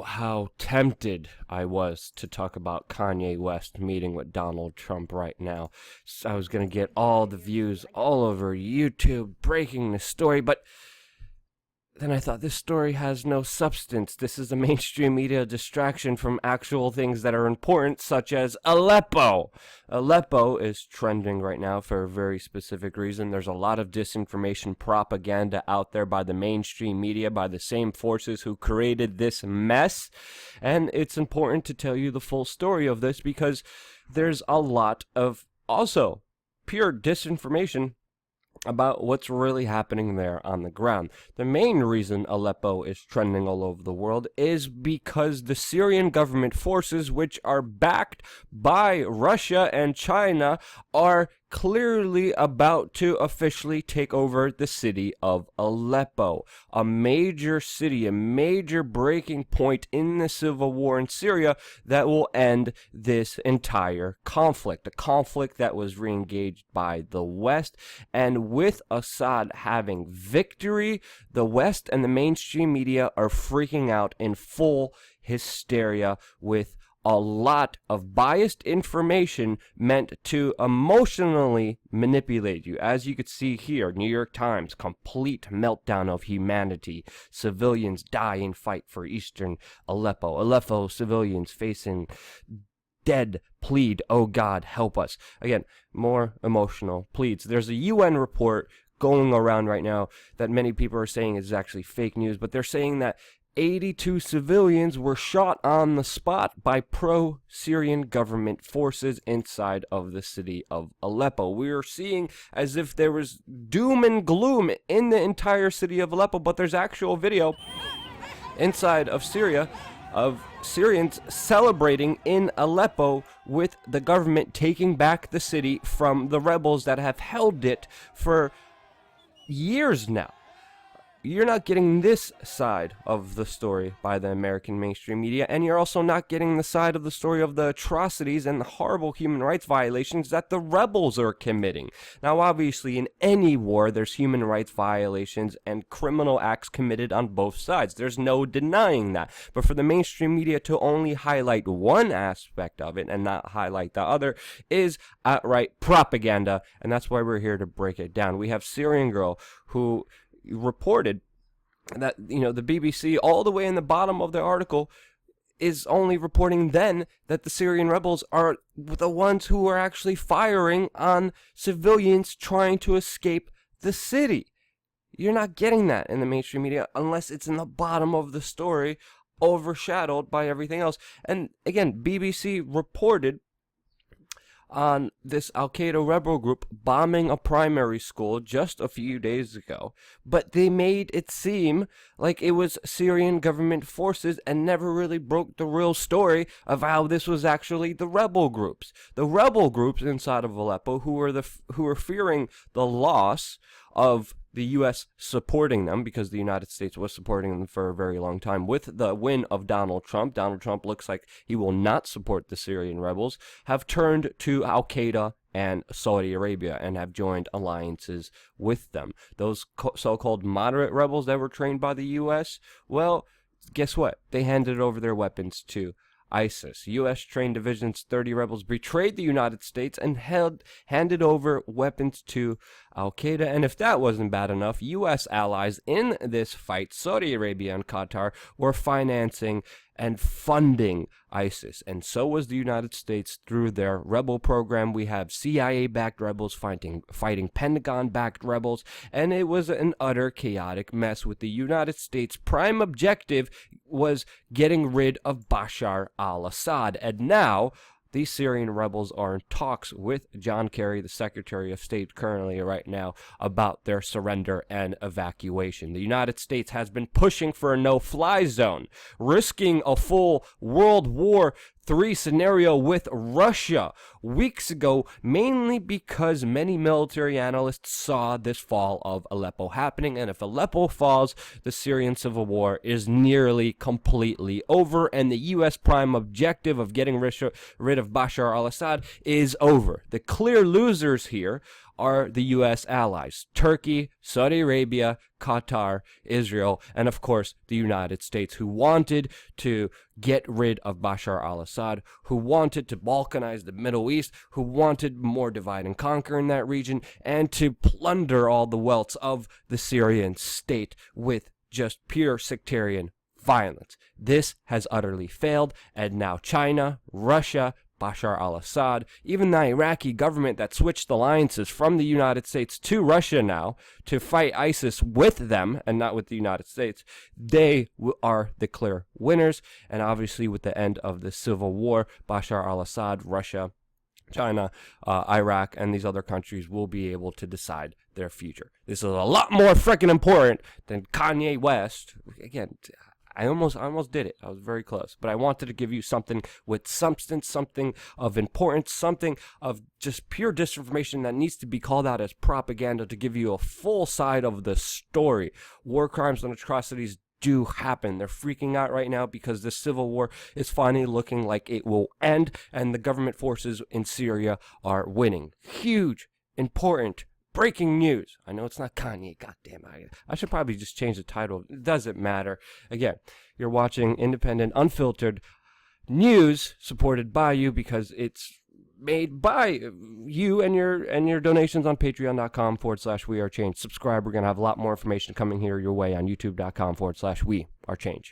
how tempted I was to talk about Kanye West meeting with Donald Trump right now. So I was going to get all the views all over YouTube breaking the story, but then I thought this story has no substance. This is a mainstream media distraction from actual things that are important, such as Aleppo. Aleppo is trending right now for a very specific reason. There's a lot of disinformation propaganda out there by the mainstream media, by the same forces who created this mess. And it's important to tell you the full story of this because there's a lot of also pure disinformation about what's really happening there on the ground. The main reason Aleppo is trending all over the world is because the Syrian government forces, which are backed by Russia and China, are clearly about to officially take over the city of Aleppo, a major city, a major breaking point in the civil war in Syria that will end this entire conflict, a conflict that was re-engaged by the West. And with Assad having victory, the West and the mainstream media are freaking out in full hysteria with a lot of biased information meant to emotionally manipulate you. As you could see here, New York Times, complete meltdown of humanity. Civilians die in fight for eastern Aleppo. Aleppo civilians facing dead plead, "Oh God, help us." Again, more emotional pleads. There's a UN report going around right now that many people are saying is actually fake news, but they're saying that 82 civilians were shot on the spot by pro-Syrian government forces inside of the city of Aleppo. We are seeing as if there was doom and gloom in the entire city of Aleppo, but there's actual video inside of Syria of Syrians celebrating in Aleppo with the government taking back the city from the rebels that have held it for years now. You're not getting this side of the story by the American mainstream media, and you're also not getting the side of the story of the atrocities and the horrible human rights violations that the rebels are committing. Now, obviously, in any war, there's human rights violations and criminal acts committed on both sides. There's no denying that. But for the mainstream media to only highlight one aspect of it and not highlight the other is outright propaganda, and that's why we're here to break it down. We have Syrian girl who reported that, the BBC, all the way in the bottom of the article, is only reporting then that the Syrian rebels are the ones who are actually firing on civilians trying to escape the city. You're not getting that in the mainstream media unless it's in the bottom of the story, overshadowed by everything else. And again, BBC reported on this Al-Qaeda rebel group bombing a primary school just a few days ago, but they made it seem like it was Syrian government forces and never really broke the real story of how this was actually the rebel groups. The rebel groups inside of Aleppo who were fearing the loss of the U.S. supporting them, because the United States was supporting them for a very long time. With the win of Donald Trump looks like he will not support the Syrian rebels, have turned to Al-Qaeda and Saudi Arabia and have joined alliances with them. Those so-called moderate rebels that were trained by the U.S., well, guess what? They handed over their weapons to ISIS. U.S.-trained division's 30 rebels betrayed the United States and handed over weapons to Al-Qaeda. And if that wasn't bad enough, U.S. allies in this fight, Saudi Arabia and Qatar, were financing and funding ISIS. And so was the United States through their rebel program. We have CIA-backed rebels fighting Pentagon-backed rebels, and it was an utter chaotic mess with the United States' prime objective was getting rid of Bashar al-Assad. And now these Syrian rebels are in talks with John Kerry, the Secretary of State, currently right now, about their surrender and evacuation. The United States has been pushing for a no-fly zone, risking a full World War III scenario with Russia weeks ago, mainly because many military analysts saw this fall of Aleppo happening, and if Aleppo falls, the Syrian civil war is nearly completely over, and the U.S. prime objective of getting rid of Bashar al-Assad is over. The clear losers here are the U.S. allies: Turkey, Saudi Arabia, Qatar, Israel, and of course the United States, who wanted to get rid of Bashar al-Assad, who wanted to balkanize the Middle East, who wanted more divide and conquer in that region, and to plunder all the wealth of the Syrian state with just pure sectarian violence. This has utterly failed, and now China, Russia, Bashar al-Assad, even the Iraqi government that switched alliances from the United States to Russia now to fight ISIS with them and not with the United States, they are the clear winners. And obviously with the end of the civil war, Bashar al-Assad, Russia, China, Iraq, and these other countries will be able to decide their future. This is a lot more freaking important than Kanye West. Again, I almost did it. I was very close. But I wanted to give you something with substance, something of importance, something of just pure disinformation that needs to be called out as propaganda to give you a full side of the story. War crimes and atrocities do happen. They're freaking out right now because the civil war is finally looking like it will end, and the government forces in Syria are winning. Huge, important, breaking news. I know it's not Kanye. Goddamn, I should probably just change the title. It doesn't matter. Again, you're watching independent, unfiltered news supported by you because it's made by you and your donations on patreon.com/WeAreChange. Subscribe. We're going to have a lot more information coming here your way on youtube.com/WeAreChange.